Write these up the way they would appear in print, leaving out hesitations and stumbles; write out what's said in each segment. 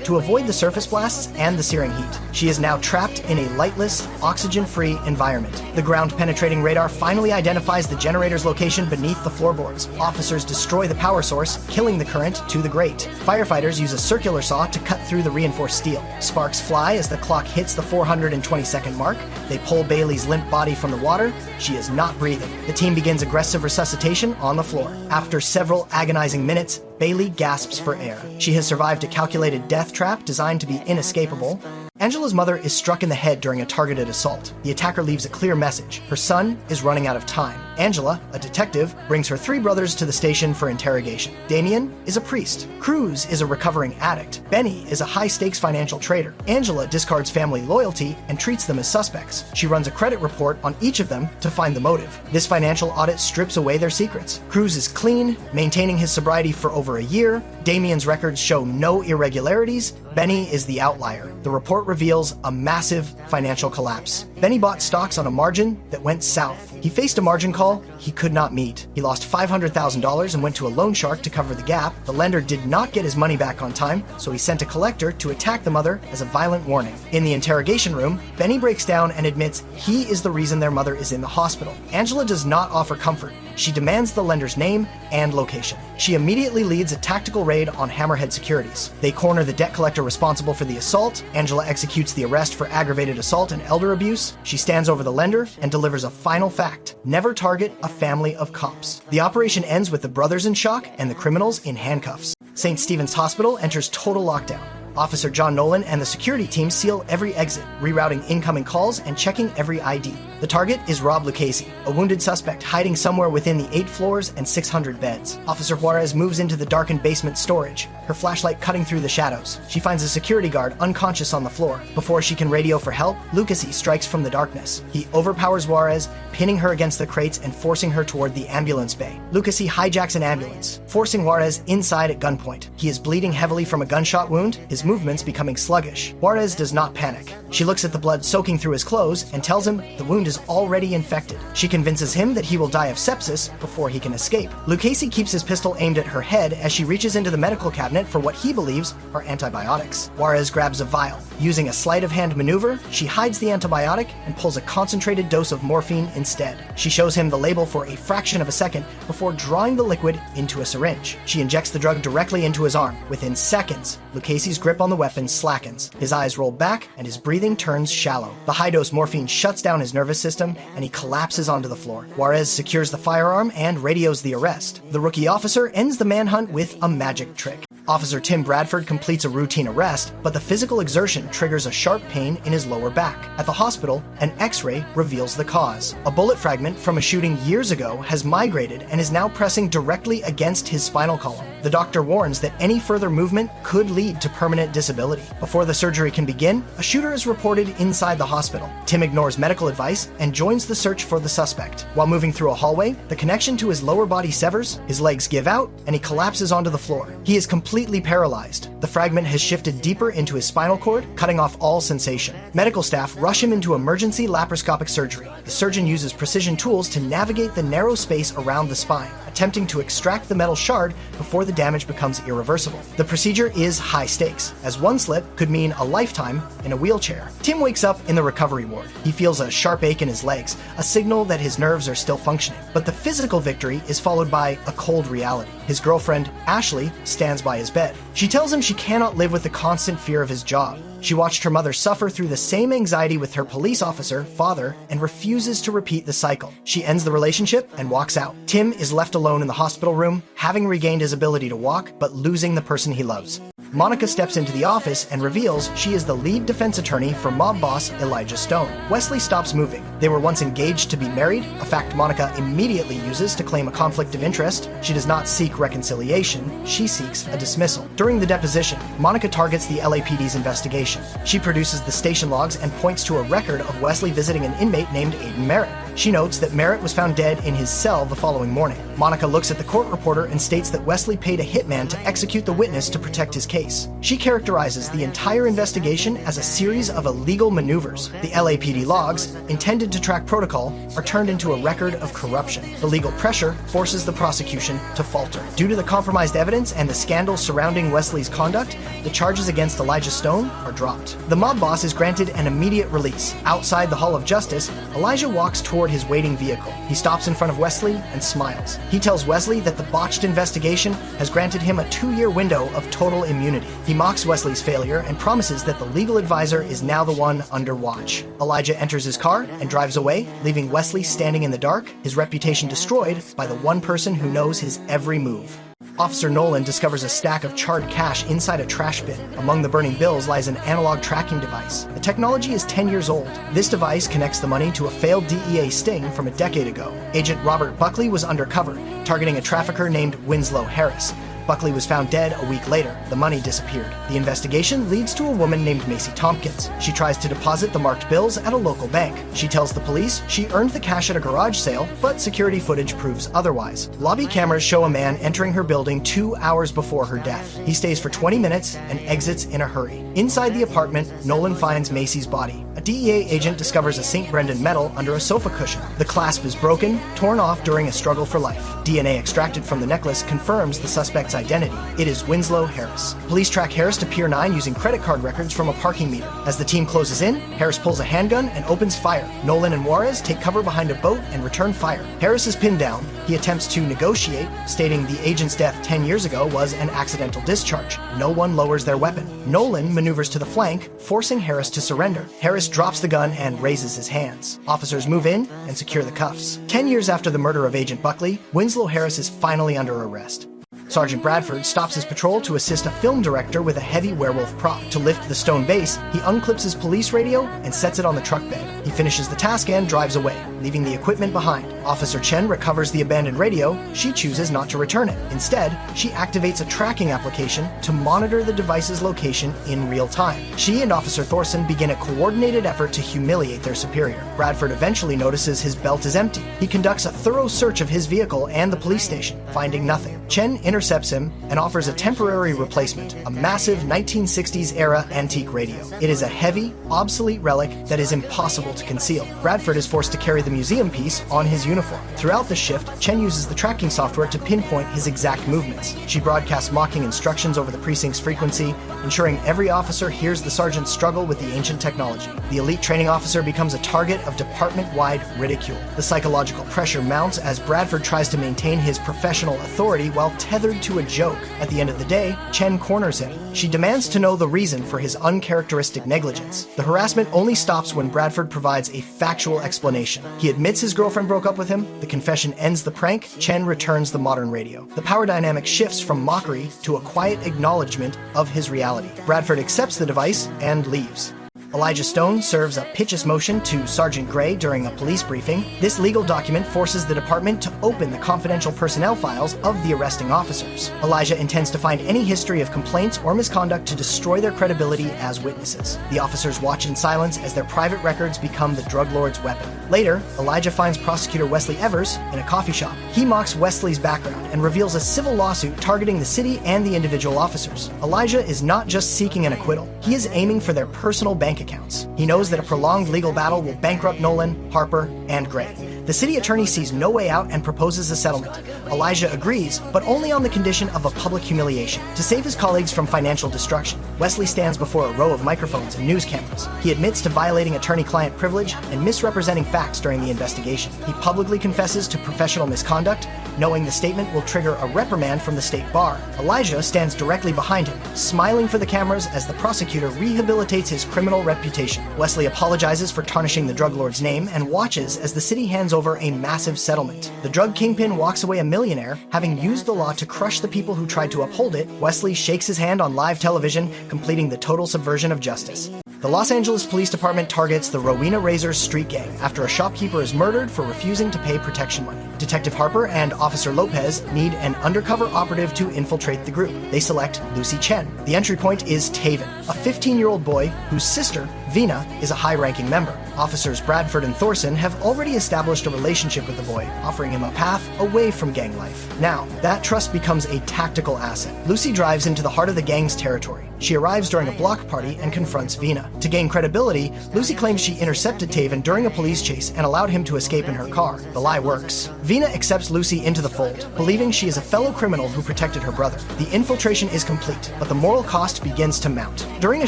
to avoid the surface blasts and the searing heat. She is now trapped in a lightless, oxygen-free environment. The ground-penetrating radar finally identifies the generator's location beneath the floorboards. Officers destroy the power source, killing the current to the grate. Firefighters use a circular saw to cut through the reinforced steel. Sparks fly as the clock hits the 420-second mark. They pull Bailey's limp body from the water. She is not breathing. The team begins aggressive resuscitation on the floor. After several agonizing minutes, Bailey gasps for air. She has survived a calculated death trap designed to be inescapable. Angela's mother is struck in the head during a targeted assault. The attacker leaves a clear message. Her son is running out of time. Angela, a detective, brings her 3 brothers to the station for interrogation. Damien is a priest. Cruz is a recovering addict. Benny is a high-stakes financial trader. Angela discards family loyalty and treats them as suspects. She runs a credit report on each of them to find the motive. This financial audit strips away their secrets. Cruz is clean, maintaining his sobriety for over a year. Damien's records show no irregularities. Benny is the outlier. The report reveals a massive financial collapse. Benny bought stocks on a margin that went south. He faced a margin call he could not meet. He lost $500,000 and went to a loan shark to cover the gap. The lender did not get his money back on time, so he sent a collector to attack the mother as a violent warning. In the interrogation room, Benny breaks down and admits he is the reason their mother is in the hospital. Angela does not offer comfort. She demands the lender's name and location. She immediately leads a tactical raid on Hammerhead Securities. They corner the debt collector responsible for the assault. Angela executes the arrest for aggravated assault and elder abuse. She stands over the lender and delivers a final fact: never target a family of cops. The operation ends with the brothers in shock and the criminals in handcuffs. St. Stephen's Hospital enters total lockdown. Officer John Nolan and the security team seal every exit, rerouting incoming calls and checking every ID. The target is Rob Lucchese, a wounded suspect hiding somewhere within the 8 floors and 600 beds. Officer Juarez moves into the darkened basement storage, her flashlight cutting through the shadows. She finds a security guard unconscious on the floor. Before she can radio for help, Lucchese strikes from the darkness. He overpowers Juarez, pinning her against the crates and forcing her toward the ambulance bay. Lucchese hijacks an ambulance, forcing Juarez inside at gunpoint. He is bleeding heavily from a gunshot wound, his movements becoming sluggish. Juarez does not panic. She looks at the blood soaking through his clothes and tells him the wound is already infected. She convinces him that he will die of sepsis before he can escape. Lucchese keeps his pistol aimed at her head as she reaches into the medical cabinet for what he believes are antibiotics. Juarez grabs a vial. Using a sleight of hand maneuver, she hides the antibiotic and pulls a concentrated dose of morphine instead. She shows him the label for a fraction of a second before drawing the liquid into a syringe. She injects the drug directly into his arm. Within seconds, Lucchese's grip on the weapon slackens. His eyes roll back and his breathing turns shallow. The high-dose morphine shuts down his nervous system and he collapses onto the floor. Juarez secures the firearm and radios the arrest. The rookie officer ends the manhunt with a magic trick. Officer Tim Bradford completes a routine arrest, but the physical exertion triggers a sharp pain in his lower back. At the hospital, an X-ray reveals the cause. A bullet fragment from a shooting years ago has migrated and is now pressing directly against his spinal column. The doctor warns that any further movement could lead to permanent disability. Before the surgery can begin, a shooter is reported inside the hospital. Tim ignores medical advice and joins the search for the suspect. While moving through a hallway, the connection to his lower body severs, his legs give out, and he collapses onto the floor. He is completely paralyzed. The fragment has shifted deeper into his spinal cord, cutting off all sensation. Medical staff rush him into emergency laparoscopic surgery. The surgeon uses precision tools to navigate the narrow space around the spine, attempting to extract the metal shard before the damage becomes irreversible. The procedure is high stakes, as one slip could mean a lifetime in a wheelchair. Tim wakes up in the recovery ward. He feels a sharp ache in his legs, a signal that his nerves are still functioning. But the physical victory is followed by a cold reality. His girlfriend, Ashley, stands by his bed. She tells him she cannot live with the constant fear of his job. She watched her mother suffer through the same anxiety with her police officer, father, and refuses to repeat the cycle. She ends the relationship and walks out. Tim is left alone in the hospital room, having regained his ability to walk, but losing the person he loves. Monica steps into the office and reveals she is the lead defense attorney for mob boss Elijah Stone. Wesley stops moving. They were once engaged to be married, a fact Monica immediately uses to claim a conflict of interest. She does not seek reconciliation, she seeks a dismissal. During the deposition, Monica targets the LAPD's investigation. She produces the station logs and points to a record of Wesley visiting an inmate named Aiden Merritt. She notes that Merritt was found dead in his cell the following morning. Monica looks at the court reporter and states that Wesley paid a hitman to execute the witness to protect his case. She characterizes the entire investigation as a series of illegal maneuvers. The LAPD logs, intended to track protocol, are turned into a record of corruption. The legal pressure forces the prosecution to falter. Due to the compromised evidence and the scandal surrounding Wesley's conduct, the charges against Elijah Stone are dropped. The mob boss is granted an immediate release. Outside the Hall of Justice, Elijah walks toward his waiting vehicle. He stops in front of Wesley and smiles. He tells Wesley that the botched investigation has granted him a 2-year window of total immunity. He mocks Wesley's failure and promises that the legal advisor is now the one under watch. Elijah enters his car and drives away, leaving Wesley standing in the dark, his reputation destroyed by the one person who knows his every move. Officer Nolan discovers a stack of charred cash inside a trash bin. Among the burning bills lies an analog tracking device. The technology is 10 years old. This device connects the money to a failed DEA sting from a decade ago. Agent Robert Buckley was undercover, targeting a trafficker named Winslow Harris. Buckley was found dead a week later. The money disappeared. The investigation leads to a woman named Macy Tompkins. She tries to deposit the marked bills at a local bank. She tells the police she earned the cash at a garage sale, but security footage proves otherwise. Lobby cameras show a man entering her building 2 hours before her death. He stays for 20 minutes and exits in a hurry. Inside the apartment, Nolan finds Macy's body. A DEA agent discovers a St. Brendan medal under a sofa cushion. The clasp is broken, torn off during a struggle for life. DNA extracted from the necklace confirms the suspect's identity. It is Winslow Harris. Police track Harris to Pier 9 using credit card records from a parking meter. As the team closes in, Harris pulls a handgun and opens fire. Nolan and Juarez take cover behind a boat and return fire. Harris is pinned down. He attempts to negotiate, stating the agent's death 10 years ago was an accidental discharge. No one lowers their weapon. Nolan maneuvers to the flank, forcing Harris to surrender. Harris drops the gun and raises his hands. Officers move in and secure the cuffs. 10 years after the murder of Agent Buckley, Winslow Harris is finally under arrest. Sergeant Bradford stops his patrol to assist a film director with a heavy werewolf prop. To lift the stone base, he unclips his police radio and sets it on the truck bed. He finishes the task and drives away, leaving the equipment behind. Officer Chen recovers the abandoned radio. She chooses not to return it. Instead, she activates a tracking application to monitor the device's location in real time. She and Officer Thorson begin a coordinated effort to humiliate their superior. Bradford eventually notices his belt is empty. He conducts a thorough search of his vehicle and the police station, finding nothing. Chen intercepts him and offers a temporary replacement, a massive 1960s-era antique radio. It is a heavy, obsolete relic that is impossible to conceal. Bradford is forced to carry the museum piece on his uniform. Throughout the shift, Chen uses the tracking software to pinpoint his exact movements. She broadcasts mocking instructions over the precinct's frequency, ensuring every officer hears the sergeant's struggle with the ancient technology. The elite training officer becomes a target of department-wide ridicule. The psychological pressure mounts as Bradford tries to maintain his professional authority while tethered to a joke. At the end of the day, Chen corners him. She demands to know the reason for his uncharacteristic negligence. The harassment only stops when Bradford provides a factual explanation. He admits his girlfriend broke up with him. The confession ends the prank. Chen returns the modern radio. The power dynamic shifts from mockery to a quiet acknowledgement of his reality. Bradford accepts the device and leaves. Elijah Stone serves a pitches motion to Sergeant Gray during a police briefing. This legal document forces the department to open the confidential personnel files of the arresting officers. Elijah intends to find any history of complaints or misconduct to destroy their credibility as witnesses. The officers watch in silence as their private records become the drug lord's weapon. Later, Elijah finds prosecutor Wesley Evers in a coffee shop. He mocks Wesley's background and reveals a civil lawsuit targeting the city and the individual officers. Elijah is not just seeking an acquittal. He is aiming for their personal bank accounts. He knows that a prolonged legal battle will bankrupt Nolan, Harper, and Gray. The city attorney sees no way out and proposes a settlement. Elijah agrees, but only on the condition of a public humiliation. To save his colleagues from financial destruction, Wesley stands before a row of microphones and news cameras. He admits to violating attorney-client privilege and misrepresenting facts during the investigation. He publicly confesses to professional misconduct, knowing the statement will trigger a reprimand from the state bar. Elijah stands directly behind him, smiling for the cameras as the prosecutor rehabilitates his criminal reputation. Wesley apologizes for tarnishing the drug lord's name and watches as the city hands over a massive settlement. The drug kingpin walks away a millionaire, having used the law to crush the people who tried to uphold it. Wesley shakes his hand on live television, completing the total subversion of justice. The Los Angeles Police Department targets the Rowena Razors street gang after a shopkeeper is murdered for refusing to pay protection money. Detective Harper and Officer Lopez need an undercover operative to infiltrate the group. They select Lucy Chen. The entry point is Taven, a 15-year-old boy whose sister Vina is a high-ranking member. Officers Bradford and Thorson have already established a relationship with the boy, offering him a path away from gang life. Now, that trust becomes a tactical asset. Lucy drives into the heart of the gang's territory. She arrives during a block party and confronts Vina. To gain credibility, Lucy claims she intercepted Taven during a police chase and allowed him to escape in her car. The lie works. Vina accepts Lucy into the fold, believing she is a fellow criminal who protected her brother. The infiltration is complete, but the moral cost begins to mount. During a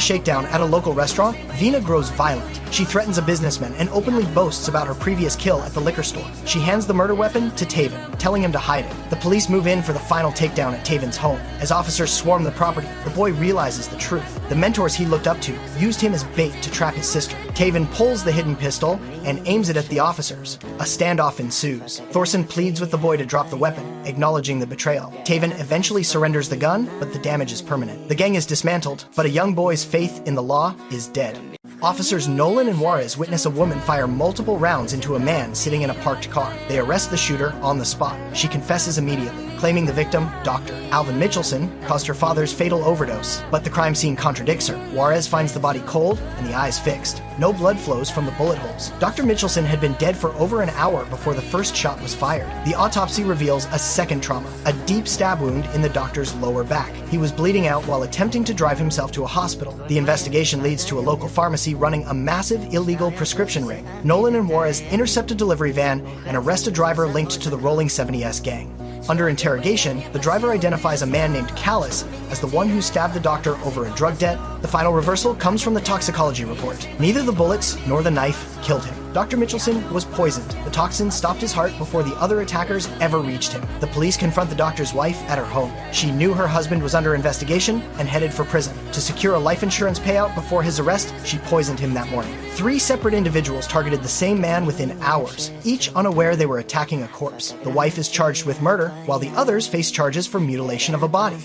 shakedown at a local restaurant, Vina grows violent. She threatens a businessman and openly boasts about her previous kill at the liquor store. She hands the murder weapon to Taven, telling him to hide it. The police move in for the final takedown at Taven's home. As officers swarm the property, the boy realizes the truth. The mentors he looked up to used him as bait to trap his sister. Taven pulls the hidden pistol and aims it at the officers. A standoff ensues. Thorson pleads with the boy to drop the weapon, acknowledging the betrayal. Taven eventually surrenders the gun, but the damage is permanent. The gang is dismantled, but a young boy's faith in the law is dead. Officers Nolan and Juarez witness a woman fire multiple rounds into a man sitting in a parked car. They arrest the shooter on the spot. She confesses immediately, claiming the victim, Dr. Alvin Mitchelson, caused her father's fatal overdose. But the crime scene contradicts her. Juarez finds the body cold and the eyes fixed. No blood flows from the bullet holes. Dr. Mitchelson had been dead for over an hour before the first shot was fired. The autopsy reveals a second trauma, a deep stab wound in the doctor's lower back. He was bleeding out while attempting to drive himself to a hospital. The investigation leads to a local pharmacy running a massive illegal prescription ring. Nolan and Juarez intercept a delivery van and arrest a driver linked to the Rolling 70s gang. Under interrogation, the driver identifies a man named Callis as the one who stabbed the doctor over a drug debt. The final reversal comes from the toxicology report. Neither the bullets nor the knife killed him. Dr. Mitchelson was poisoned. The toxin stopped his heart before the other attackers ever reached him. The police confront the doctor's wife at her home. She knew her husband was under investigation and headed for prison. To secure a life insurance payout before his arrest, she poisoned him that morning. 3 separate individuals targeted the same man within hours, each unaware they were attacking a corpse. The wife is charged with murder, while the others face charges for mutilation of a body.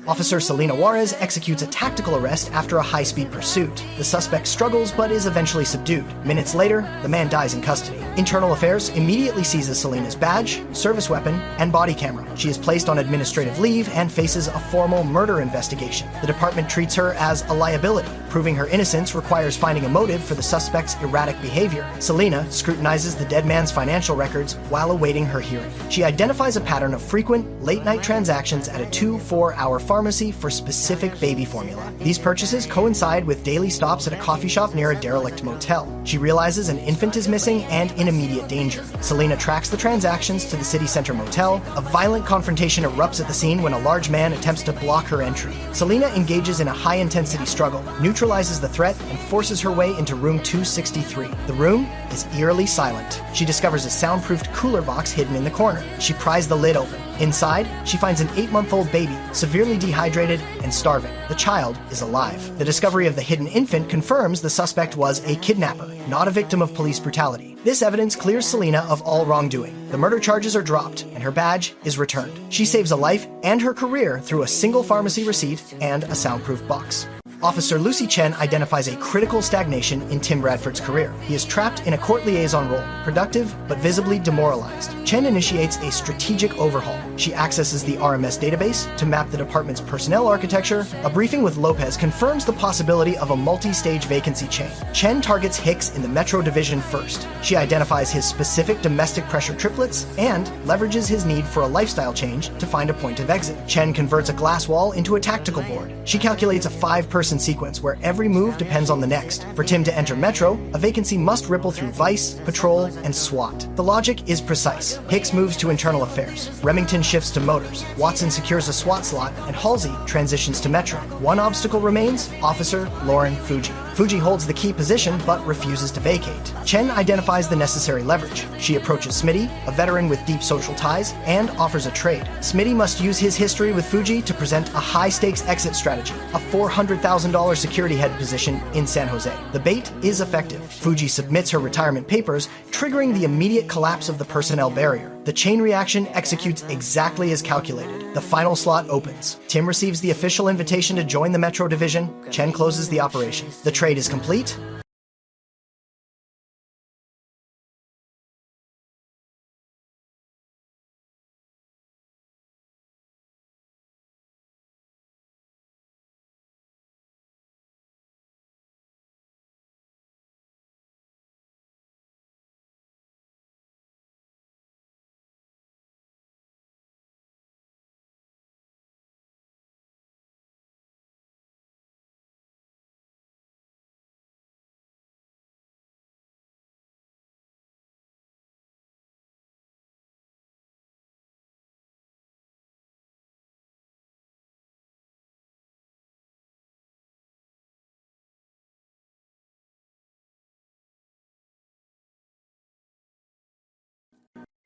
Officer Selena Juarez executes a tactical arrest after a high-speed pursuit. The suspect struggles but is eventually subdued. Minutes later, the man dies in custody. Internal Affairs immediately seizes Selena's badge, service weapon, and body camera. She is placed on administrative leave and faces a formal murder investigation. The department treats her as a liability. Proving her innocence requires finding a motive for the suspect's erratic behavior. Selena scrutinizes the dead man's financial records while awaiting her hearing. She identifies a pattern of frequent, late-night transactions at a 2-4-hour pharmacy for specific baby formula. These purchases coincide with daily stops at a coffee shop near a derelict motel. She realizes an infant is missing and in immediate danger. Selena tracks the transactions to the city center motel. A violent confrontation erupts at the scene when a large man attempts to block her entry. Selena engages in a high-intensity struggle, neutralizes the threat, and forces her way into room 263. The room is eerily silent. She discovers a soundproofed cooler box hidden in the corner. She pries the lid open. Inside, she finds an 8-month-old baby, severely dehydrated and starving. The child is alive. The discovery of the hidden infant confirms the suspect was a kidnapper, not a victim of police brutality. This evidence clears Selena of all wrongdoing. The murder charges are dropped, and her badge is returned. She saves a life and her career through a single pharmacy receipt and a soundproof box. Officer Lucy Chen identifies a critical stagnation in Tim Bradford's career. He is trapped in a court liaison role, productive but visibly demoralized. Chen initiates a strategic overhaul. She accesses the RMS database to map the department's personnel architecture. A briefing with Lopez confirms the possibility of a multi-stage vacancy chain. Chen targets Hicks in the Metro Division first. She identifies his specific domestic pressure triplets and leverages his need for a lifestyle change to find a point of exit. Chen converts a glass wall into a tactical board. She calculates a 5-person sequence where every move depends on the next. For Tim to enter Metro, a vacancy must ripple through Vice, Patrol, and SWAT. The logic is precise. Hicks moves to Internal Affairs. Remington shifts to Motors. Watson secures a SWAT slot, and Halsey transitions to Metro. One obstacle remains: Officer Lauren Fuji. Fuji holds the key position but refuses to vacate. Chen identifies the necessary leverage. She approaches Smitty, a veteran with deep social ties, and offers a trade. Smitty must use his history with Fuji to present a high-stakes exit strategy, a $400,000 security head position in San Jose. The bait is effective. Fuji submits her retirement papers, triggering the immediate collapse of the personnel barrier. The chain reaction executes exactly as calculated. The final slot opens. Tim receives the official invitation to join the Metro Division. Chen closes the operation. The trade is complete.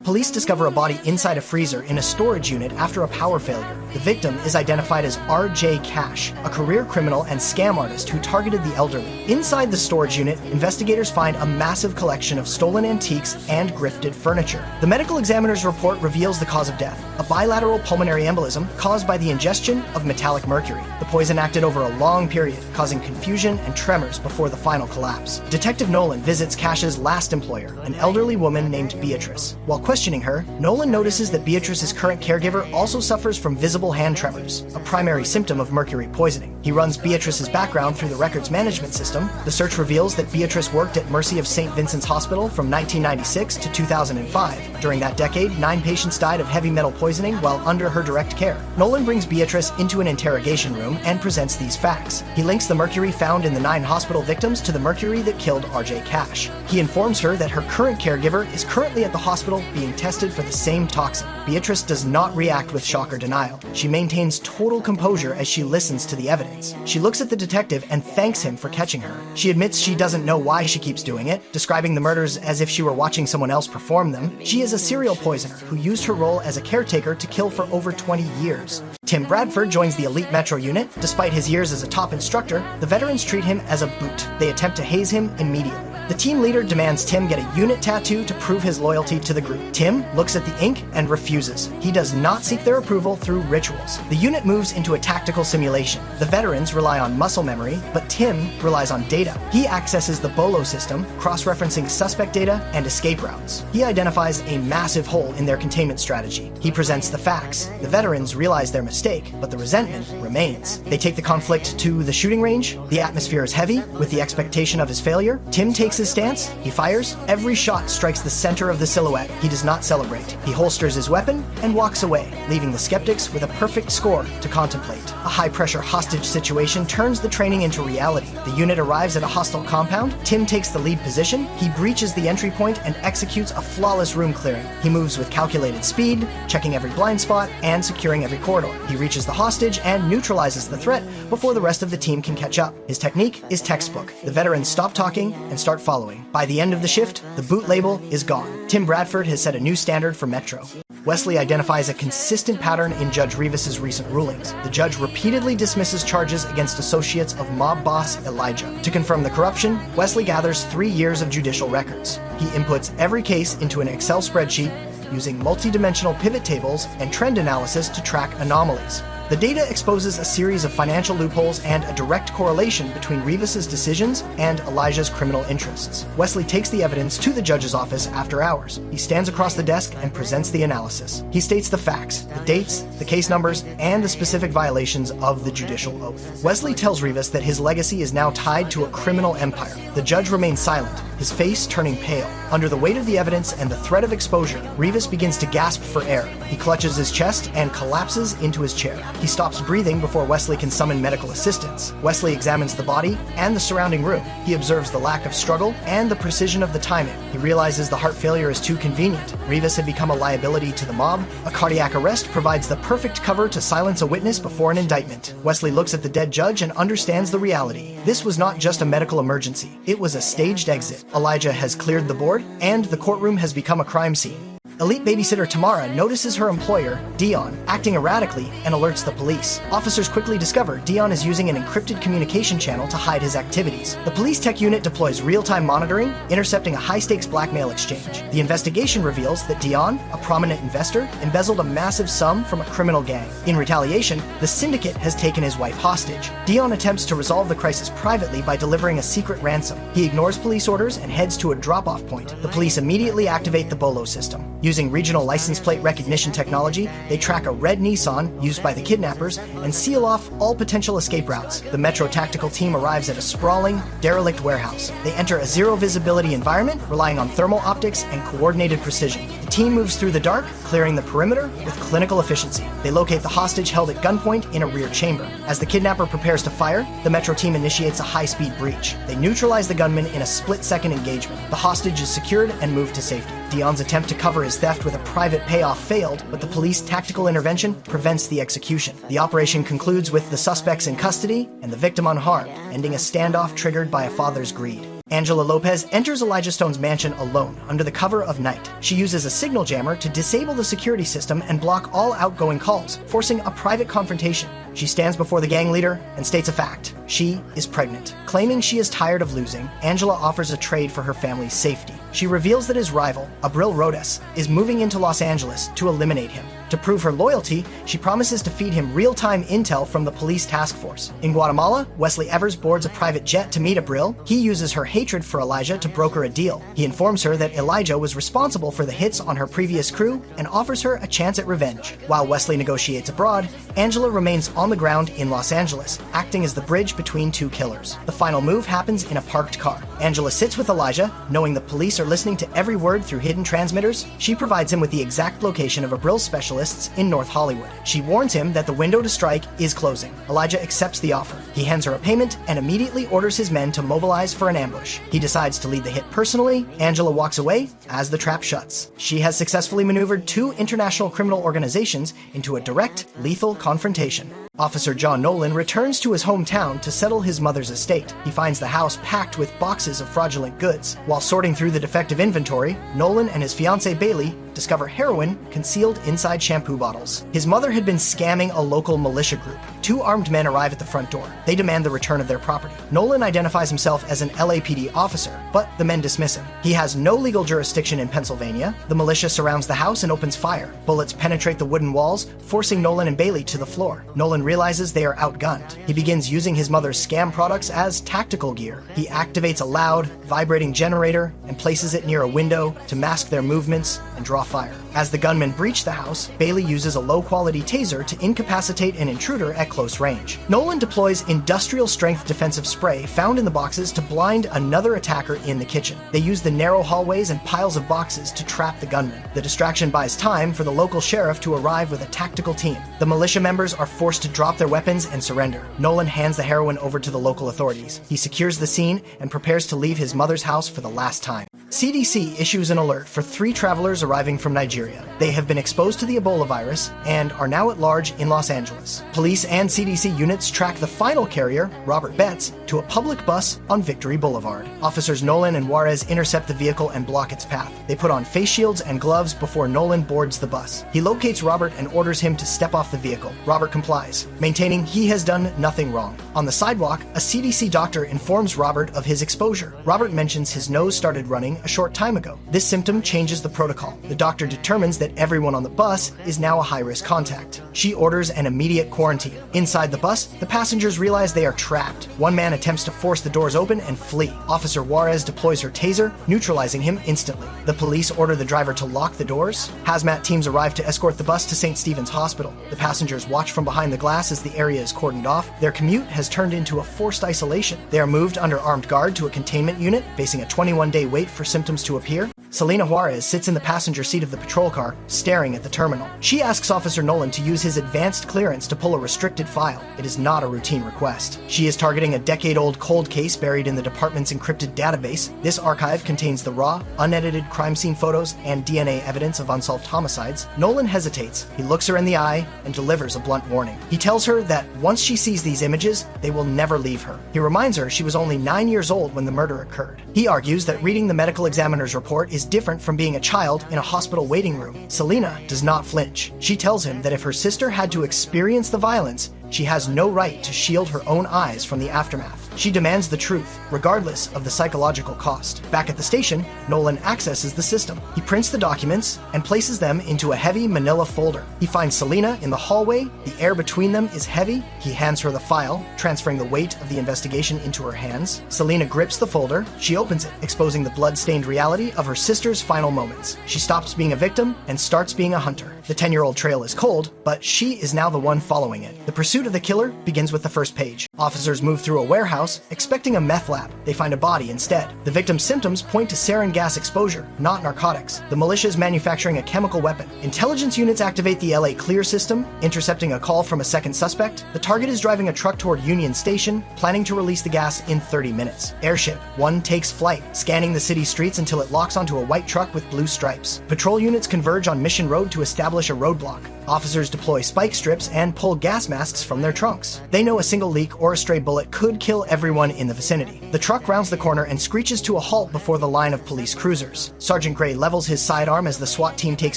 Police discover a body inside a freezer in a storage unit after a power failure. The victim is identified as R.J. Cash, a career criminal and scam artist who targeted the elderly. Inside the storage unit, investigators find a massive collection of stolen antiques and grifted furniture. The medical examiner's report reveals the cause of death, a bilateral pulmonary embolism caused by the ingestion of metallic mercury. The poison acted over a long period, causing confusion and tremors before the final collapse. Detective Nolan visits Cash's last employer, an elderly woman named Beatrice. While questioning her, Nolan notices that Beatrice's current caregiver also suffers from visible hand tremors, a primary symptom of mercury poisoning. He runs Beatrice's background through the records management system. The search reveals that Beatrice worked at Mercy of St. Vincent's Hospital from 1996 to 2005. During that decade, 9 patients died of heavy metal poisoning while under her direct care. Nolan brings Beatrice into an interrogation room and presents these facts. He links the mercury found in the 9 hospital victims to the mercury that killed R.J. Cash. He informs her that her current caregiver is currently at the hospital being tested for the same toxin. Beatrice does not react with shock or denial. She maintains total composure as she listens to the evidence. She looks at the detective and thanks him for catching her. She admits she doesn't know why she keeps doing it, describing the murders as if she were watching someone else perform them. She is a serial poisoner who used her role as a caretaker to kill for over 20 years. Tim Bradford joins the elite Metro unit. Despite his years as a top instructor, the veterans treat him as a boot. They attempt to haze him immediately. The team leader demands Tim get a unit tattoo to prove his loyalty to the group. Tim looks at the ink and refuses. He does not seek their approval through rituals. The unit moves into a tactical simulation. The veterans rely on muscle memory, but Tim relies on data. He accesses the Bolo system, cross-referencing suspect data and escape routes. He identifies a massive hole in their containment strategy. He presents the facts. The veterans realize their mistake, but the resentment remains. They take the conflict to the shooting range. The atmosphere is heavy, with the expectation of his failure. Tim takes his stance, he fires. Every shot strikes the center of the silhouette. He does not celebrate. He holsters his weapon and walks away, leaving the skeptics with a perfect score to contemplate. A high-pressure hostage situation turns the training into reality. The unit arrives at a hostile compound. Tim takes the lead position. He breaches the entry point and executes a flawless room clearing. He moves with calculated speed, checking every blind spot and securing every corridor. He reaches the hostage and neutralizes the threat before the rest of the team can catch up. His technique is textbook. The veterans stop talking and start following. By the end of the shift, the boot label is gone. Tim Bradford has set a new standard for Metro. Wesley identifies a consistent pattern in Judge Rivas's recent rulings. The judge repeatedly dismisses charges against associates of mob boss Elijah. To confirm the corruption, Wesley gathers 3 years of judicial records. He inputs every case into an Excel spreadsheet using multi-dimensional pivot tables and trend analysis to track anomalies. The data exposes a series of financial loopholes and a direct correlation between Rivas's decisions and Elijah's criminal interests. Wesley takes the evidence to the judge's office after hours. He stands across the desk and presents the analysis. He states the facts, the dates, the case numbers, and the specific violations of the judicial oath. Wesley tells Rivas that his legacy is now tied to a criminal empire. The judge remains silent, his face turning pale. Under the weight of the evidence and the threat of exposure, Rivas begins to gasp for air. He clutches his chest and collapses into his chair. He stops breathing before Wesley can summon medical assistance. Wesley examines the body and the surrounding room. He observes the lack of struggle and the precision of the timing. He realizes the heart failure is too convenient. Rivas had become a liability to the mob. A cardiac arrest provides the perfect cover to silence a witness before an indictment. Wesley looks at the dead judge and understands the reality. This was not just a medical emergency. It was a staged exit. Elijah has cleared the board, and the courtroom has become a crime scene. Elite babysitter Tamara notices her employer, Dion, acting erratically and alerts the police. Officers quickly discover Dion is using an encrypted communication channel to hide his activities. The police tech unit deploys real-time monitoring, intercepting a high-stakes blackmail exchange. The investigation reveals that Dion, a prominent investor, embezzled a massive sum from a criminal gang. In retaliation, the syndicate has taken his wife hostage. Dion attempts to resolve the crisis privately by delivering a secret ransom. He ignores police orders and heads to a drop-off point. The police immediately activate the Bolo system. Using regional license plate recognition technology, they track a red Nissan used by the kidnappers and seal off all potential escape routes. The Metro tactical team arrives at a sprawling, derelict warehouse. They enter a zero-visibility environment, relying on thermal optics and coordinated precision. The team moves through the dark, clearing the perimeter with clinical efficiency. They locate the hostage held at gunpoint in a rear chamber. As the kidnapper prepares to fire, the Metro team initiates a high-speed breach. They neutralize the gunman in a split-second engagement. The hostage is secured and moved to safety. Dion's attempt to cover his theft with a private payoff failed, but the police tactical intervention prevents the execution. The operation concludes with the suspects in custody and the victim unharmed, ending a standoff triggered by a father's greed. Angela Lopez enters Elijah Stone's mansion alone under the cover of night. She uses a signal jammer to disable the security system and block all outgoing calls, forcing a private confrontation. She stands before the gang leader and states a fact. She is pregnant. Claiming she is tired of losing, Angela offers a trade for her family's safety. She reveals that his rival, Abril Rodas, is moving into Los Angeles to eliminate him. To prove her loyalty, she promises to feed him real-time intel from the police task force. In Guatemala, Wesley Evers boards a private jet to meet Abril. He uses her hatred for Elijah to broker a deal. He informs her that Elijah was responsible for the hits on her previous crew and offers her a chance at revenge. While Wesley negotiates abroad, Angela remains on the ground in Los Angeles, acting as the bridge between two killers. The final move happens in a parked car. Angela sits with Elijah, knowing the police are listening to every word through hidden transmitters. She provides him with the exact location of Abril's specialists in North Hollywood. She warns him that the window to strike is closing. Elijah accepts the offer. He hands her a payment and immediately orders his men to mobilize for an ambush. He decides to lead the hit personally. Angela walks away as the trap shuts. She has successfully maneuvered two international criminal organizations into a direct, lethal confrontation. Officer John Nolan returns to his hometown to settle his mother's estate. He finds the house packed with boxes of fraudulent goods. While sorting through the defective inventory, Nolan and his fiancée Bailey discover heroin concealed inside shampoo bottles. His mother had been scamming a local militia group. Two armed men arrive at the front door. They demand the return of their property. Nolan identifies himself as an LAPD officer, but the men dismiss him. He has no legal jurisdiction in Pennsylvania. The militia surrounds the house and opens fire. Bullets penetrate the wooden walls, forcing Nolan and Bailey to the floor. Nolan realizes they are outgunned. He begins using his mother's scam products as tactical gear. He activates a loud, vibrating generator and places it near a window to mask their movements and draw fire. As the gunmen breach the house, Bailey uses a low-quality taser to incapacitate an intruder at close range. Nolan deploys industrial-strength defensive spray found in the boxes to blind another attacker in the kitchen. They use the narrow hallways and piles of boxes to trap the gunmen. The distraction buys time for the local sheriff to arrive with a tactical team. The militia members are forced to drop their weapons and surrender. Nolan hands the heroin over to the local authorities. He secures the scene and prepares to leave his mother's house for the last time. CDC issues an alert for 3 travelers arriving from Nigeria. They have been exposed to the Ebola virus and are now at large in Los Angeles. Police and CDC units track the final carrier, Robert Betts, to a public bus on Victory Boulevard. Officers Nolan and Juarez intercept the vehicle and block its path. They put on face shields and gloves before Nolan boards the bus. He locates Robert and orders him to step off the vehicle. Robert complies, maintaining he has done nothing wrong. On the sidewalk, a CDC doctor informs Robert of his exposure. Robert mentions his nose started running a short time ago. This symptom changes the protocol. The doctor determines that everyone on the bus is now a high-risk contact. She orders an immediate quarantine. Inside the bus, the passengers realize they are trapped. One man attempts to force the doors open and flee. Officer Juarez deploys her taser, neutralizing him instantly. The police order the driver to lock the doors. Hazmat teams arrive to escort the bus to St. Stephen's Hospital. The passengers watch from behind the glass as the area is cordoned off. Their commute has turned into a forced isolation. They are moved under armed guard to a containment unit, facing a 21-day wait for symptoms to appear. Selena Juarez sits in the passenger seat of the patrol car, staring at the terminal. She asks Officer Nolan to use his advanced clearance to pull a restricted file. It is not a routine request. She is targeting a decade-old cold case buried in the department's encrypted database. This archive contains the raw, unedited crime scene photos and DNA evidence of unsolved homicides. Nolan hesitates. He looks her in the eye and delivers a blunt warning. He tells her that once she sees these images, they will never leave her. He reminds her she was only 9 years old when the murder occurred. He argues that reading the medical examiner's report is different from being a child in a hospital waiting room. Selena does not flinch. She tells him that if her sister had to experience the violence, she has no right to shield her own eyes from the aftermath. She demands the truth, regardless of the psychological cost. Back at the station, Nolan accesses the system. He prints the documents and places them into a heavy manila folder. He finds Selena in the hallway. The air between them is heavy. He hands her the file, transferring the weight of the investigation into her hands. Selena grips the folder. She opens it, exposing the blood-stained reality of her sister's final moments. She stops being a victim and starts being a hunter. The 10-year-old trail is cold, but she is now the one following it. The pursuit of the killer begins with the first page. Officers move through a warehouse, expecting a meth lab. They find a body instead. The victim's symptoms point to sarin gas exposure, not narcotics. The militia is manufacturing a chemical weapon. Intelligence units activate the LA Clear system, intercepting a call from a second suspect. The target is driving a truck toward Union Station, planning to release the gas in 30 minutes. Airship 1 takes flight, scanning the city streets until it locks onto a white truck with blue stripes. Patrol units converge on Mission Road to establish a roadblock. Officers deploy spike strips and pull gas masks from their trunks. They know a single leak or a stray bullet could kill everyone in the vicinity. The truck rounds the corner and screeches to a halt before the line of police cruisers. Sergeant Gray levels his sidearm as the SWAT team takes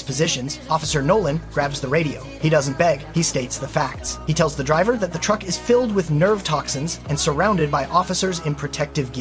positions. Officer Nolan grabs the radio. He doesn't beg, he states the facts. He tells the driver that the truck is filled with nerve toxins and surrounded by officers in protective gear.